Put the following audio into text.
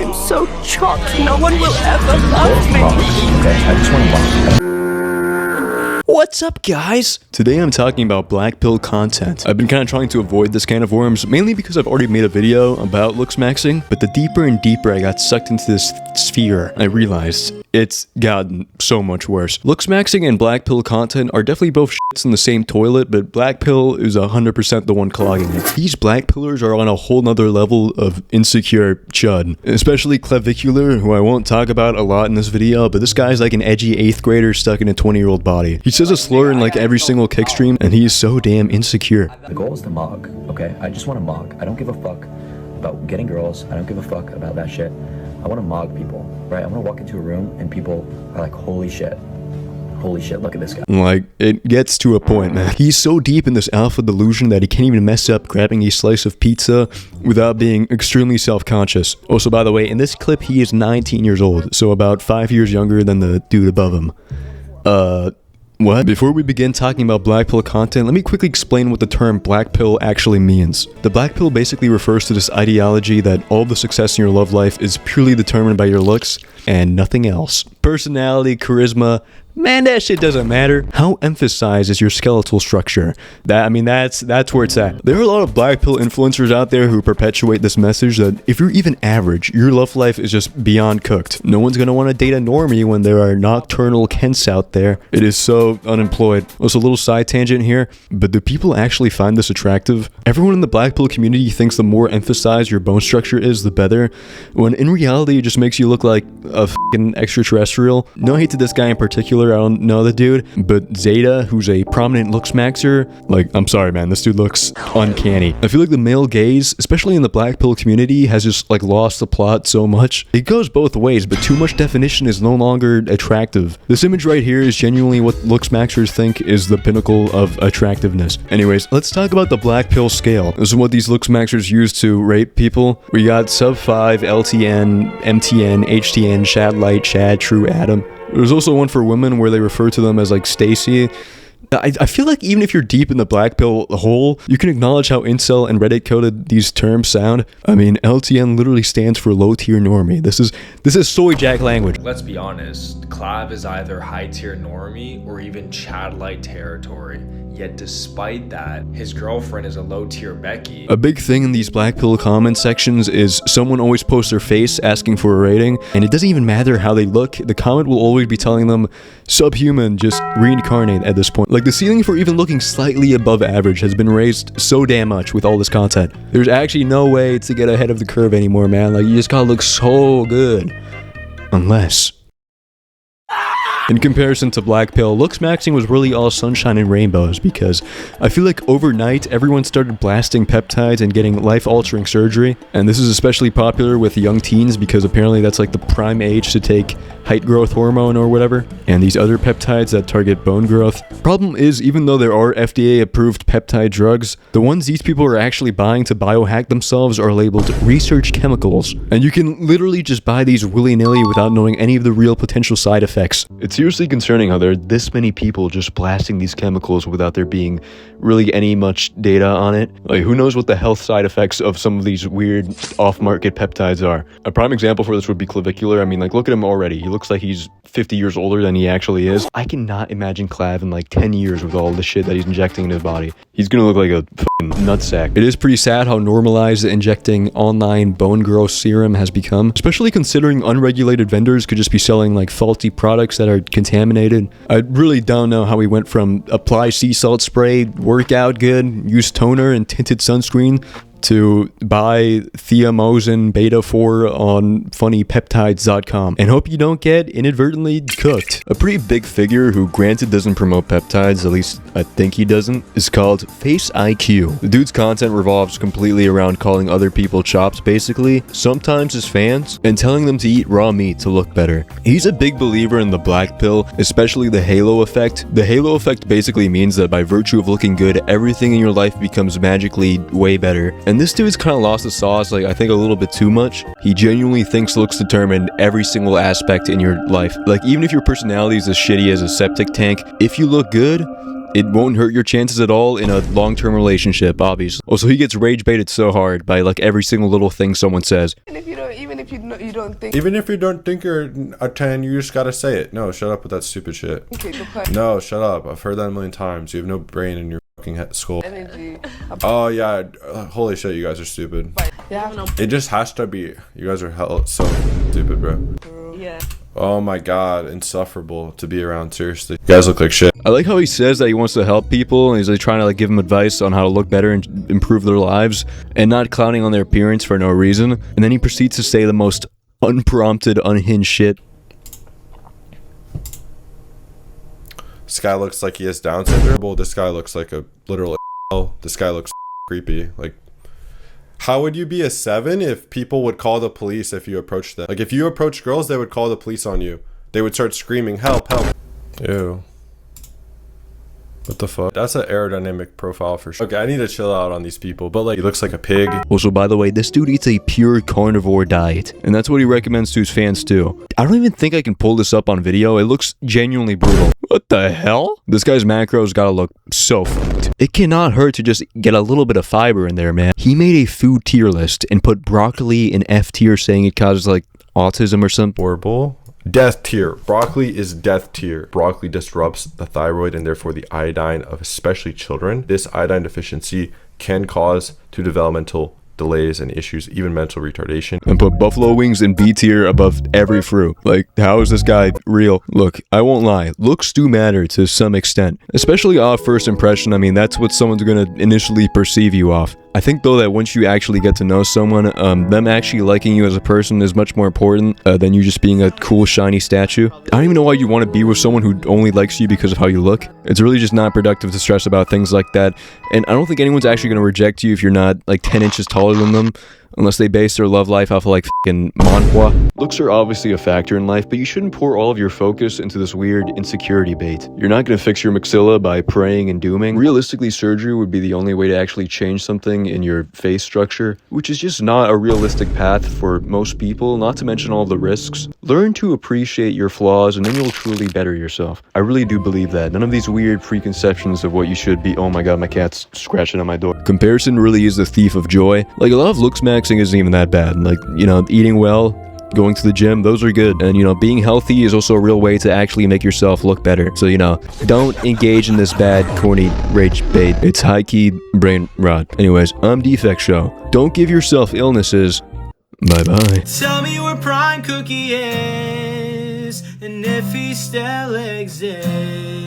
I'm so chopped. No one will ever love me. Okay, I just want to mock. What's up, guys? Today I'm talking about black pill content. I've been kind of trying to avoid this kind of worms, mainly because I've already made a video about Looksmaxxing, but the deeper and deeper I got sucked into this sphere, I realized it's gotten so much worse. Looksmaxxing and black pill content are definitely both shits in the same toilet, but black pill is 100% the one clogging it. These black pillars are on a whole nother level of insecure chud, especially Clavicular, who I won't talk about a lot in this video, but this guy's like an edgy 8th grader stuck in a 20-year-old body. He says a slur in like every single kick stream, and he is so damn insecure. The goal is to mock, okay? I just want to mock. I don't give a fuck about getting girls. I don't give a fuck about that shit. I want to mock people, right? I want to walk into a room and people are like, holy shit, look at this guy. Like, it gets to a point, man. He's so deep in this alpha delusion that he can't even mess up grabbing a slice of pizza without being extremely self-conscious. Also, by the way, in this clip, he is 19 years old, so about 5 years younger than the dude above him. What? Before we begin talking about black pill content, let me quickly explain what the term black pill actually means. The black pill basically refers to this ideology that all the success in your love life is purely determined by your looks and nothing else. Personality, charisma, man, that shit doesn't matter. How emphasized is your skeletal structure? That's where it's at. There are a lot of black pill influencers out there who perpetuate this message that if you're even average, your love life is just beyond cooked. No one's gonna want to date a normie when there are nocturnal Kents out there. It is so unemployed. Also, a little side tangent here, but do people actually find this attractive? Everyone in the black pill community thinks the more emphasized your bone structure is, the better, when in reality it just makes you look like a fucking extraterrestrial. No hate to this guy in particular, I don't know the dude, but Zeta, who's a prominent Looksmaxxer, like, I'm sorry, man, this dude looks uncanny. I feel like the male gaze, especially in the black pill community, has just like lost the plot so much. It goes both ways, but too much definition is no longer attractive. This image right here is genuinely what Looksmaxxers think is the pinnacle of attractiveness. Anyways, let's talk about the black pill scale. This is what these Looksmaxxers use to rate people. We got sub 5, LTN, MTN, HTN, Shad Light, Shad, True, Adam. There's also one for women where they refer to them as like Stacy. I feel like even if you're deep in the black pill hole, you can acknowledge how incel and Reddit coded these terms sound. I mean, LTN literally stands for low tier normie. This is soy jack language. Let's be honest, Clav is either high tier normie or even Chad light territory. Yet despite that, his girlfriend is a low tier Becky. A big thing in these black pill comment sections is someone always posts their face asking for a rating, and it doesn't even matter how they look, the comment will always be telling them subhuman, just reincarnate at this point. Like, the ceiling for even looking slightly above average has been raised so damn much with all this content. There's actually no way to get ahead of the curve anymore, man. Like, you just gotta look so good. Unless... in comparison to black pill, Looksmaxxing was really all sunshine and rainbows because I feel like overnight everyone started blasting peptides and getting life-altering surgery, and this is especially popular with young teens because apparently that's like the prime age to take height growth hormone or whatever, and these other peptides that target bone growth. Problem is, even though there are FDA-approved peptide drugs, the ones these people are actually buying to biohack themselves are labeled research chemicals, and you can literally just buy these willy-nilly without knowing any of the real potential side effects. It's seriously concerning how there are this many people just blasting these chemicals without there being really any much data on it. Like, who knows what the health side effects of some of these weird off-market peptides are. A prime example for this would be Clavicular. I mean, like, look at him already. He looks like he's 50 years older than he actually is. I cannot imagine Clav in like 10 years with all the shit that he's injecting in his body. He's gonna look like a fucking nutsack. It is pretty sad how normalized injecting online bone growth serum has become, especially considering unregulated vendors could just be selling like faulty products that are contaminated. I really don't know how we went from apply sea salt spray, work out good, use toner and tinted sunscreen, to buy thiamosin beta 4 on funnypeptides.com and hope you don't get inadvertently cooked. A pretty big figure who granted doesn't promote peptides, at least I think he doesn't, is called Face IQ. The dude's content revolves completely around calling other people chops basically, sometimes his fans, and telling them to eat raw meat to look better. He's a big believer in the black pill, especially the halo effect. The halo effect basically means that by virtue of looking good, everything in your life becomes magically way better. And this dude's kind of lost the sauce, like, I think a little bit too much. He genuinely thinks looks determine every single aspect in your life. Like, even if your personality is as shitty as a septic tank, if you look good, it won't hurt your chances at all in a long-term relationship, obviously. Also, he gets rage baited so hard by like every single little thing someone says. Even if you don't think. Even if you don't think you're a 10, you just gotta say it. No, shut up with that stupid shit. No, shut up. I've heard that a million times. You have no brain in your fucking skull. Energy. Oh yeah, holy shit, you guys are stupid. Yeah. It just has to be. You guys are so stupid, bro. Yeah. Oh my god, insufferable to be around, seriously. You guys look like shit. I like how he says that he wants to help people, and he's like trying to like give them advice on how to look better and improve their lives, and not clowning on their appearance for no reason. And then he proceeds to say the most unprompted, unhinged shit. This guy looks like he has Down syndrome. This guy looks like a literal This guy looks creepy. Like, how would you be a 7 if people would call the police if you approached them? Like, if you approach girls, they would call the police on you. They would start screaming, help, help. Ew. What the fuck? That's an aerodynamic profile for sure. Okay, I need to chill out on these people, but like, he looks like a pig. Also, by the way, this dude eats a pure carnivore diet, and that's what he recommends to his fans too. I don't even think I can pull this up on video. It looks genuinely brutal. What the hell? This guy's macros gotta look so fucked. It cannot hurt to just get a little bit of fiber in there, man. He made a food tier list and put broccoli in F tier, saying it causes like autism or something. Horrible. Death tier. Broccoli is death tier. Broccoli disrupts the thyroid and therefore the iodine of especially children. This iodine deficiency can cause to developmental delays and issues, even mental retardation. And put buffalo wings in B tier above every fruit. Like, how is this guy real? Look, I won't lie, looks do matter to some extent, especially off first impression. I mean, that's what someone's gonna initially perceive you off. I think though that once you actually get to know someone, them actually liking you as a person is much more important than you just being a cool shiny statue. I don't even know why you want to be with someone who only likes you because of how you look. It's really just not productive to stress about things like that, and I don't think anyone's actually going to reject you if you're not like 10 inches taller than them, unless they base their love life off of like fucking manhwa. Looks are obviously a factor in life, but you shouldn't pour all of your focus into this weird insecurity bait. You're not going to fix your maxilla by praying and dooming. Realistically, surgery would be the only way to actually change something in your face structure, which is just not a realistic path for most people, not to mention all the risks. Learn to appreciate your flaws and then you'll truly better yourself. I really do believe that. None of these weird preconceptions of what you should be. Oh my god, my cat's scratching on my door. Comparison really is the thief of joy. Like, a lot of Looksmaxxing isn't even that bad. Like, you know, eating well, going to the gym, those are good. And, you know, being healthy is also a real way to actually make yourself look better. So, you know, don't engage in this bad, corny rage bait. It's high-key brain rot. Anyways, I'm Defect Show. Don't give yourself illnesses. Bye-bye. Tell me where Prime Cookie is, and if he still exists.